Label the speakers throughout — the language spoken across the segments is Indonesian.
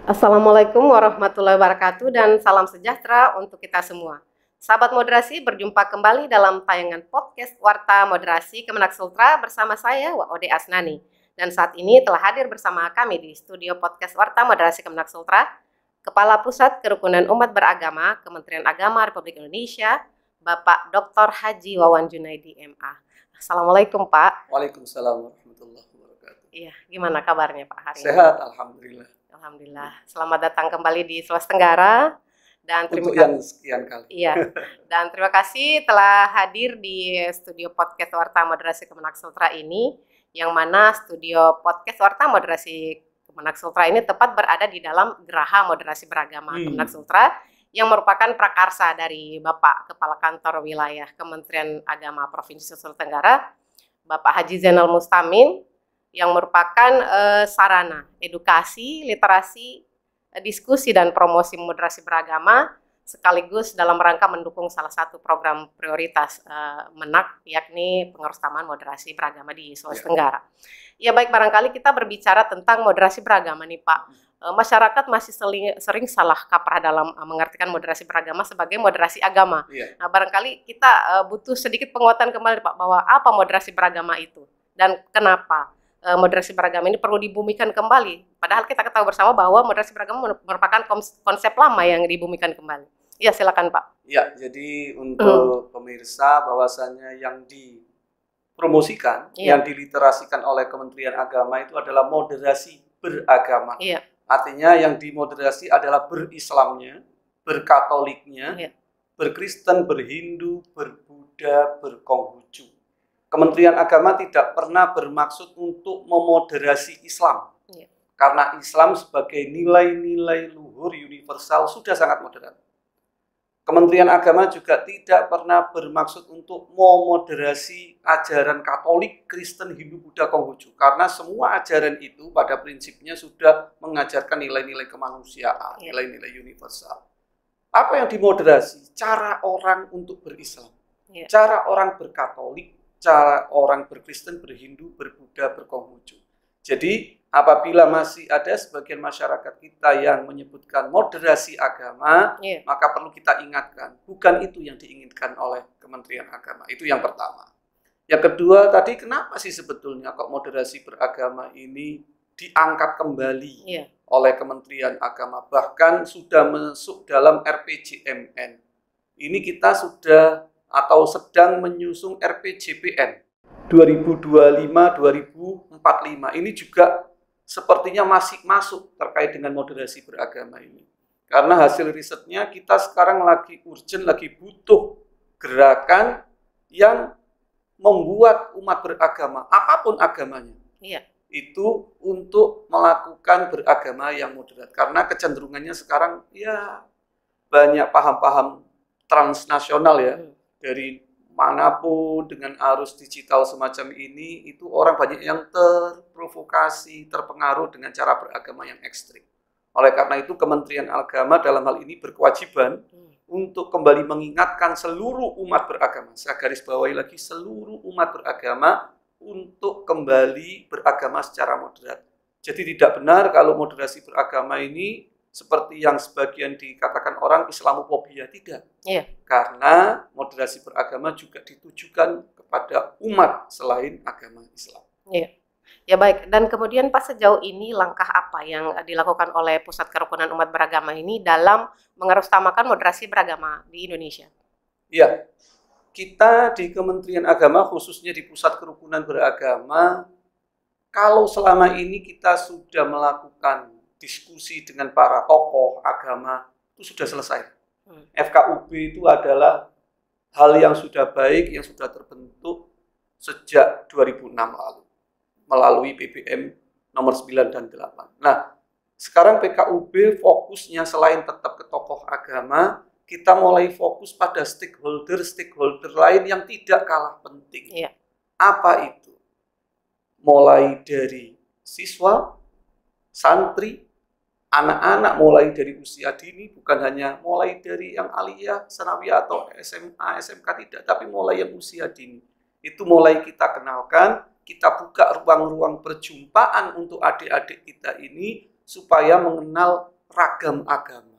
Speaker 1: Assalamualaikum warahmatullahi wabarakatuh dan salam sejahtera untuk kita semua. Sahabat moderasi, berjumpa kembali dalam tayangan podcast Warta Moderasi Kemenak Sultra bersama saya Ode Asnani. Dan saat ini telah hadir bersama kami di studio podcast Warta Moderasi Kemenak Sultra Kepala Pusat Kerukunan Umat Beragama Kementerian Agama Republik Indonesia, Bapak Dr. Haji Wawan Junaidi MA. Assalamualaikum Pak.
Speaker 2: Waalaikumsalam warahmatullahi wabarakatuh.
Speaker 1: Iya, gimana kabarnya Pak hari ini?
Speaker 2: Sehat, alhamdulillah.
Speaker 1: Alhamdulillah. Selamat datang kembali di Sulawesi Tenggara dan
Speaker 2: Untuk yang sekian kali.
Speaker 1: Iya. Dan terima kasih telah hadir di studio podcast Warta Moderasi Kemenak Sultra ini, yang mana studio podcast Warta Moderasi Kemenak Sultra ini tepat berada di dalam Geraha Moderasi Beragama Kemenak Sultra yang merupakan prakarsa dari Bapak Kepala Kantor Wilayah Kementerian Agama Provinsi Sulawesi Tenggara, Bapak Haji Zainal Mustamin, yang merupakan sarana edukasi, literasi, diskusi dan promosi moderasi beragama sekaligus dalam rangka mendukung salah satu program prioritas MENAK, yakni pengerusamaan moderasi beragama di Sulawesi Tenggara. Ya baik, barangkali kita berbicara tentang moderasi beragama nih Pak. Masyarakat masih sering salah kaprah dalam mengartikan moderasi beragama sebagai moderasi agama. Nah, barangkali kita butuh sedikit penguatan kembali Pak, bahwa apa moderasi beragama itu dan kenapa moderasi beragama ini perlu dibumikan kembali. Padahal kita ketahui bersama bahwa moderasi beragama merupakan konsep lama yang dibumikan kembali. Ya, silakan Pak.
Speaker 2: Ya, jadi untuk pemirsa bahwasannya yang dipromosikan, yang diliterasikan oleh Kementerian Agama itu adalah moderasi beragama. Artinya yang dimoderasi adalah berislamnya, berkatoliknya, berkristen, berhindu, berbuddha, berkonghucu. Kementerian Agama tidak pernah bermaksud untuk memoderasi Islam. Karena Islam sebagai nilai-nilai luhur universal sudah sangat moderat. Kementerian Agama juga tidak pernah bermaksud untuk memoderasi ajaran Katolik, Kristen, Hindu, Buddha, Konghucu. Karena semua ajaran itu pada prinsipnya sudah mengajarkan nilai-nilai kemanusiaan, nilai-nilai universal. Apa yang dimoderasi? Cara orang untuk berislam. Cara orang berkatolik, cara orang berkristen, berhindu, berbuddha, berkonghucu. Jadi apabila masih ada sebagian masyarakat kita yang menyebutkan moderasi agama, maka perlu kita ingatkan, bukan itu yang diinginkan oleh Kementerian Agama. Itu yang pertama. Yang kedua, tadi kenapa sih sebetulnya kok moderasi beragama ini diangkat kembali oleh Kementerian Agama, bahkan sudah masuk dalam RPJMN. Ini kita sudah atau sedang menyusung RPJPN 2025-2045. Ini juga sepertinya masih masuk terkait dengan moderasi beragama ini. Karena hasil risetnya kita sekarang lagi urgent, lagi butuh gerakan yang membuat umat beragama, apapun agamanya, itu untuk melakukan beragama yang moderat. Karena kecenderungannya sekarang ya banyak paham-paham transnasional ya. Dari manapun dengan arus digital semacam ini, itu orang banyak yang terprovokasi, terpengaruh dengan cara beragama yang ekstrim. Oleh karena itu Kementerian Agama dalam hal ini berkewajiban untuk kembali mengingatkan seluruh umat beragama, saya garis bawahi lagi, seluruh umat beragama untuk kembali beragama secara moderat. Jadi tidak benar kalau moderasi beragama ini seperti yang sebagian dikatakan orang Islamofobia, tidak. Karena moderasi beragama juga ditujukan kepada umat selain agama Islam.
Speaker 1: Ya baik, dan kemudian Pak, sejauh ini langkah apa yang dilakukan oleh Pusat Kerukunan Umat Beragama ini dalam mengerustamakan moderasi beragama di Indonesia?
Speaker 2: Ya, kita di Kementerian Agama, khususnya di Pusat Kerukunan Beragama, kalau selama ini kita sudah melakukan diskusi dengan para tokoh agama, itu sudah selesai. FKUB itu adalah hal yang sudah baik, yang sudah terbentuk sejak 2006 lalu, melalui PBM nomor 9 dan 8. Nah, sekarang PKUB fokusnya selain tetap ke tokoh agama, kita mulai fokus pada stakeholder lain yang tidak kalah penting. Apa itu? Mulai dari siswa, santri, anak-anak mulai dari usia dini, bukan hanya mulai dari yang aliyah, sanawiyah atau SMA, SMK tidak, tapi mulai yang usia dini. Itu mulai kita kenalkan, kita buka ruang-ruang perjumpaan untuk adik-adik kita ini supaya mengenal ragam agama.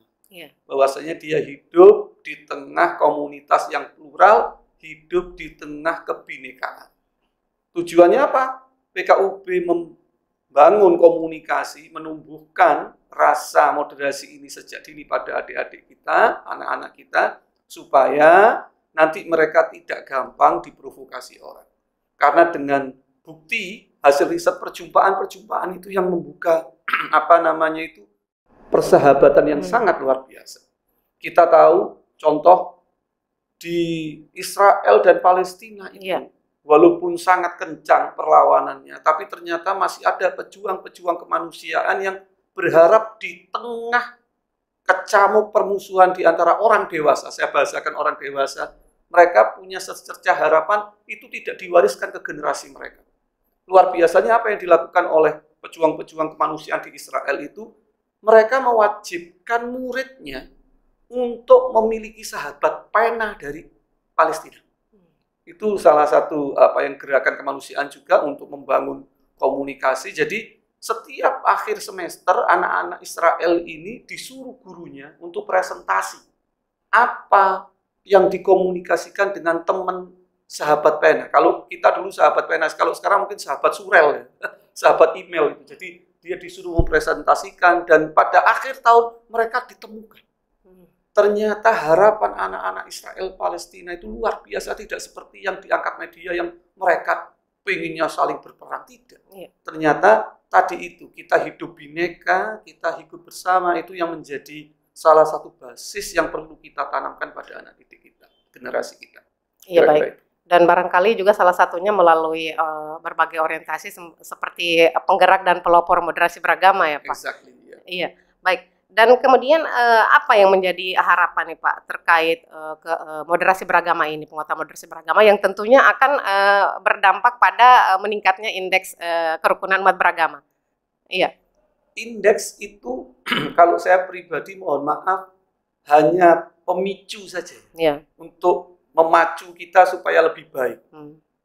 Speaker 2: Bahwasanya dia hidup di tengah komunitas yang plural, hidup di tengah kebinekaan. Tujuannya apa? PKUB membangun komunikasi, menumbuhkan rasa moderasi ini sejak dini pada adik-adik kita, anak-anak kita, supaya nanti mereka tidak gampang diprovokasi orang. Karena dengan bukti hasil riset perjumpaan-perjumpaan itu yang membuka persahabatan yang sangat luar biasa. Kita tahu contoh di Israel dan Palestina itu, walaupun sangat kencang perlawanannya, tapi ternyata masih ada pejuang-pejuang kemanusiaan yang berharap di tengah kecamuk permusuhan di antara orang dewasa, saya bahasakan orang dewasa, mereka punya secercah harapan itu tidak diwariskan ke generasi mereka. Luar biasanya apa yang dilakukan oleh pejuang-pejuang kemanusiaan di Israel itu, mereka mewajibkan muridnya untuk memiliki sahabat pena dari Palestina. Itu salah satu gerakan kemanusiaan juga untuk membangun komunikasi. Jadi setiap akhir semester anak-anak Israel ini disuruh gurunya untuk presentasi apa yang dikomunikasikan dengan teman sahabat pena. Kalau kita dulu sahabat pena, kalau sekarang mungkin sahabat surel, sahabat email. Jadi dia disuruh mempresentasikan dan pada akhir tahun mereka ditemukan. Ternyata harapan anak-anak Israel Palestina itu luar biasa, tidak seperti yang diangkat media yang mereka pengennya saling berperang, tidak. Ternyata tadi itu kita hidup bineka, kita hidup bersama, itu yang menjadi salah satu basis yang perlu kita tanamkan pada anak didik kita, generasi kita.
Speaker 1: Iya, baik. Dan barangkali juga salah satunya melalui berbagai orientasi seperti penggerak dan pelopor moderasi beragama ya Pak.
Speaker 2: Exactly,
Speaker 1: iya, baik. Dan kemudian apa yang menjadi harapan nih Pak terkait moderasi beragama ini, penguatan moderasi beragama yang tentunya akan berdampak pada meningkatnya indeks kerukunan umat beragama. Iya.
Speaker 2: Indeks itu kalau saya pribadi mohon maaf hanya pemicu saja untuk memacu kita supaya lebih baik.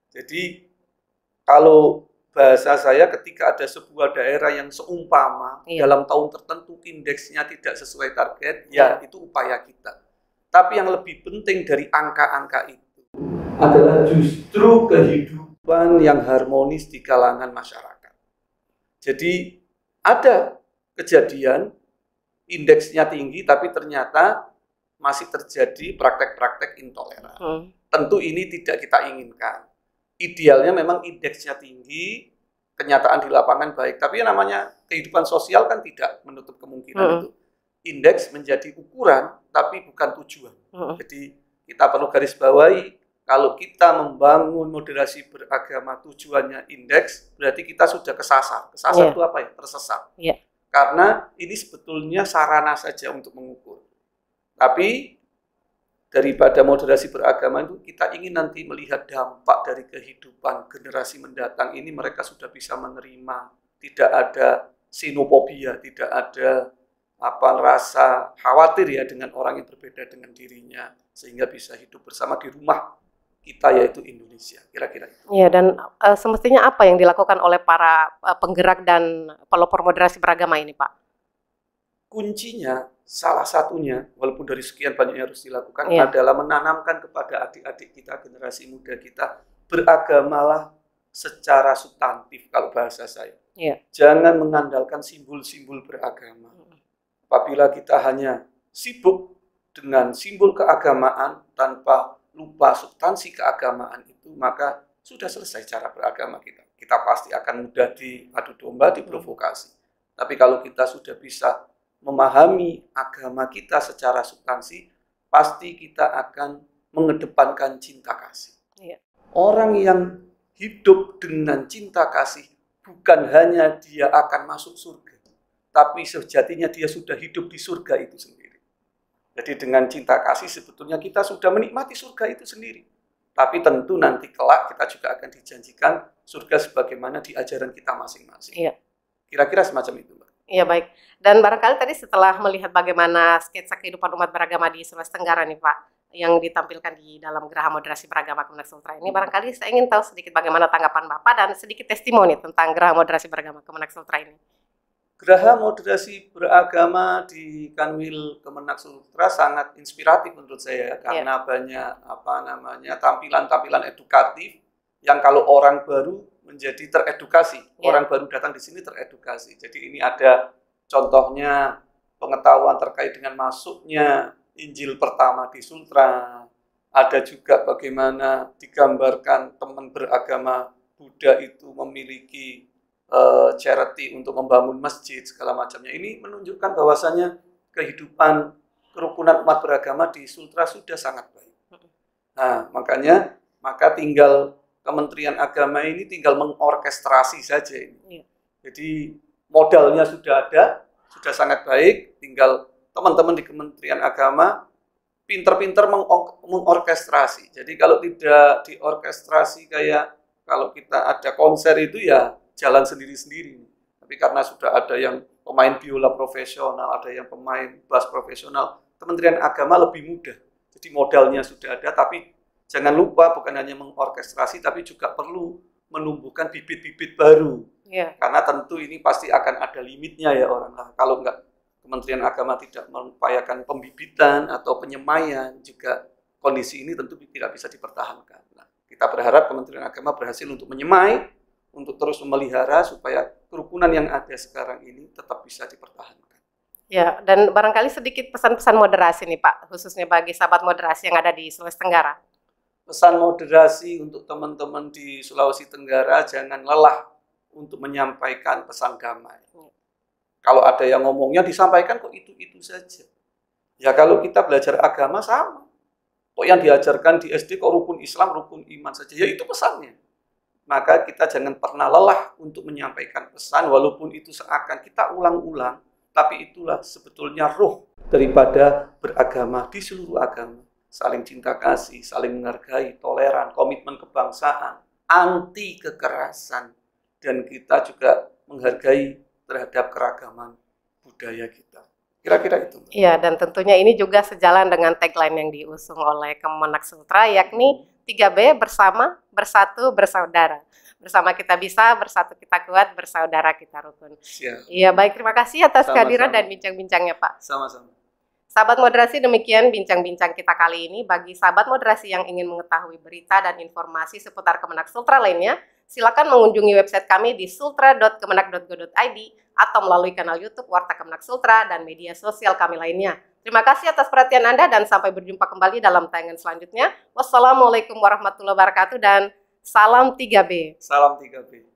Speaker 2: Jadi kalau bahasa saya ketika ada sebuah daerah yang seumpama dalam tahun tertentu indeksnya tidak sesuai target, ya itu upaya kita. Tapi yang lebih penting dari angka-angka itu adalah justru kehidupan yang harmonis di kalangan masyarakat. Jadi ada kejadian indeksnya tinggi tapi ternyata masih terjadi praktek-praktek intoleran. Tentu ini tidak kita inginkan. Idealnya memang indeksnya tinggi, kenyataan di lapangan baik. Tapi yang namanya kehidupan sosial kan tidak menutup kemungkinan itu. Indeks menjadi ukuran, tapi bukan tujuan. Jadi kita perlu garis bawahi, kalau kita membangun moderasi beragama tujuannya indeks, berarti kita sudah kesasar. Kesasar itu apa ya? Tersesat. Karena ini sebetulnya sarana saja untuk mengukur. Tapi daripada moderasi beragama itu kita ingin nanti melihat dampak dari kehidupan generasi mendatang ini, mereka sudah bisa menerima, tidak ada xenofobia, tidak ada rasa khawatir ya dengan orang yang berbeda dengan dirinya, sehingga bisa hidup bersama di rumah kita yaitu Indonesia, kira-kira itu.
Speaker 1: Iya, dan semestinya apa yang dilakukan oleh para penggerak dan pelopor moderasi beragama ini, Pak?
Speaker 2: Kuncinya, salah satunya, walaupun dari sekian banyak yang harus dilakukan, adalah menanamkan kepada adik-adik kita, generasi muda kita, beragamalah secara substantif kalau bahasa saya. Jangan mengandalkan simbol-simbol beragama. Apabila kita hanya sibuk dengan simbol keagamaan tanpa lupa substansi keagamaan itu, maka sudah selesai cara beragama kita. Kita pasti akan mudah diadu domba, diprovokasi. Tapi kalau kita sudah bisa memahami agama kita secara substansi, pasti kita akan mengedepankan cinta kasih. Orang yang hidup dengan cinta kasih, bukan hanya dia akan masuk surga, tapi sejatinya dia sudah hidup di surga itu sendiri. Jadi dengan cinta kasih sebetulnya kita sudah menikmati surga itu sendiri. Tapi tentu nanti kelak kita juga akan dijanjikan surga sebagaimana di ajaran kita masing-masing. Kira-kira semacam itu, Mbak.
Speaker 1: Iya, baik. Dan barangkali tadi setelah melihat bagaimana sketsa kehidupan umat beragama di Sulawesi Tenggara nih Pak, yang ditampilkan di dalam Geraha Moderasi Beragama Kemenak Sultra ini, barangkali saya ingin tahu sedikit bagaimana tanggapan Bapak dan sedikit testimoni tentang Geraha Moderasi Beragama Kemenak Sultra ini.
Speaker 2: Geraha moderasi beragama di Kanwil Kemenak Sultra sangat inspiratif menurut saya karena banyak tampilan-tampilan edukatif yang kalau orang baru menjadi teredukasi, orang baru datang di sini teredukasi. Jadi ini ada contohnya pengetahuan terkait dengan masuknya Injil pertama di Sultra. Ada juga bagaimana digambarkan teman beragama Buddha itu memiliki charity untuk membangun masjid segala macamnya. Ini menunjukkan bahwasanya kehidupan kerukunan umat beragama di Sultra sudah sangat baik. Nah, maka tinggal Kementerian Agama ini tinggal mengorkestrasi saja ini. Jadi modalnya sudah ada, sudah sangat baik, tinggal teman-teman di Kementerian Agama pinter-pinter mengorkestrasi. Jadi kalau tidak diorkestrasi kayak kalau kita ada konser itu ya jalan sendiri-sendiri. Tapi karena sudah ada yang pemain biola profesional, ada yang pemain bass profesional, Kementerian Agama lebih mudah. Jadi modalnya sudah ada, tapi jangan lupa bukan hanya mengorkestrasi, tapi juga perlu menumbuhkan bibit-bibit baru. Karena tentu ini pasti akan ada limitnya ya orang. Kalau enggak Kementerian Agama tidak mengupayakan pembibitan atau penyemaian, juga kondisi ini tentu tidak bisa dipertahankan. Nah, kita berharap Kementerian Agama berhasil untuk menyemai, untuk terus memelihara supaya kerukunan yang ada sekarang ini tetap bisa dipertahankan.
Speaker 1: Ya, dan barangkali sedikit pesan-pesan moderasi nih Pak, khususnya bagi sahabat moderasi yang ada di Sulawesi Tenggara.
Speaker 2: Pesan moderasi untuk teman-teman di Sulawesi Tenggara, jangan lelah untuk menyampaikan pesan damai. Kalau ada yang ngomongnya disampaikan kok itu-itu saja. Ya kalau kita belajar agama sama. Kok yang diajarkan di SD kok rukun Islam, rukun iman saja. Ya itu pesannya. Maka kita jangan pernah lelah untuk menyampaikan pesan, walaupun itu seakan kita ulang-ulang, tapi itulah sebetulnya ruh daripada beragama di seluruh agama. Saling cinta kasih, saling menghargai, toleran, komitmen kebangsaan, anti kekerasan, dan kita juga menghargai terhadap keragaman budaya kita. Kira-kira itu.
Speaker 1: Iya, dan tentunya ini juga sejalan dengan tagline yang diusung oleh Kemenak Sultra, yakni 3B, bersama, bersatu, bersaudara. Bersama kita bisa, bersatu kita kuat, bersaudara kita rukun. Iya, baik, terima kasih atas kehadiran dan bincang-bincangnya Pak.
Speaker 2: Sama-sama.
Speaker 1: Sahabat moderasi, demikian bincang-bincang kita kali ini. Bagi sahabat moderasi yang ingin mengetahui berita dan informasi seputar Kemenak Sultra lainnya, silakan mengunjungi website kami di sultra.kemenak.go.id atau melalui kanal YouTube Warta Kemenak Sultra dan media sosial kami lainnya. Terima kasih atas perhatian Anda dan sampai berjumpa kembali dalam tayangan selanjutnya. Wassalamualaikum warahmatullahi wabarakatuh dan salam 3B.
Speaker 2: Salam 3B.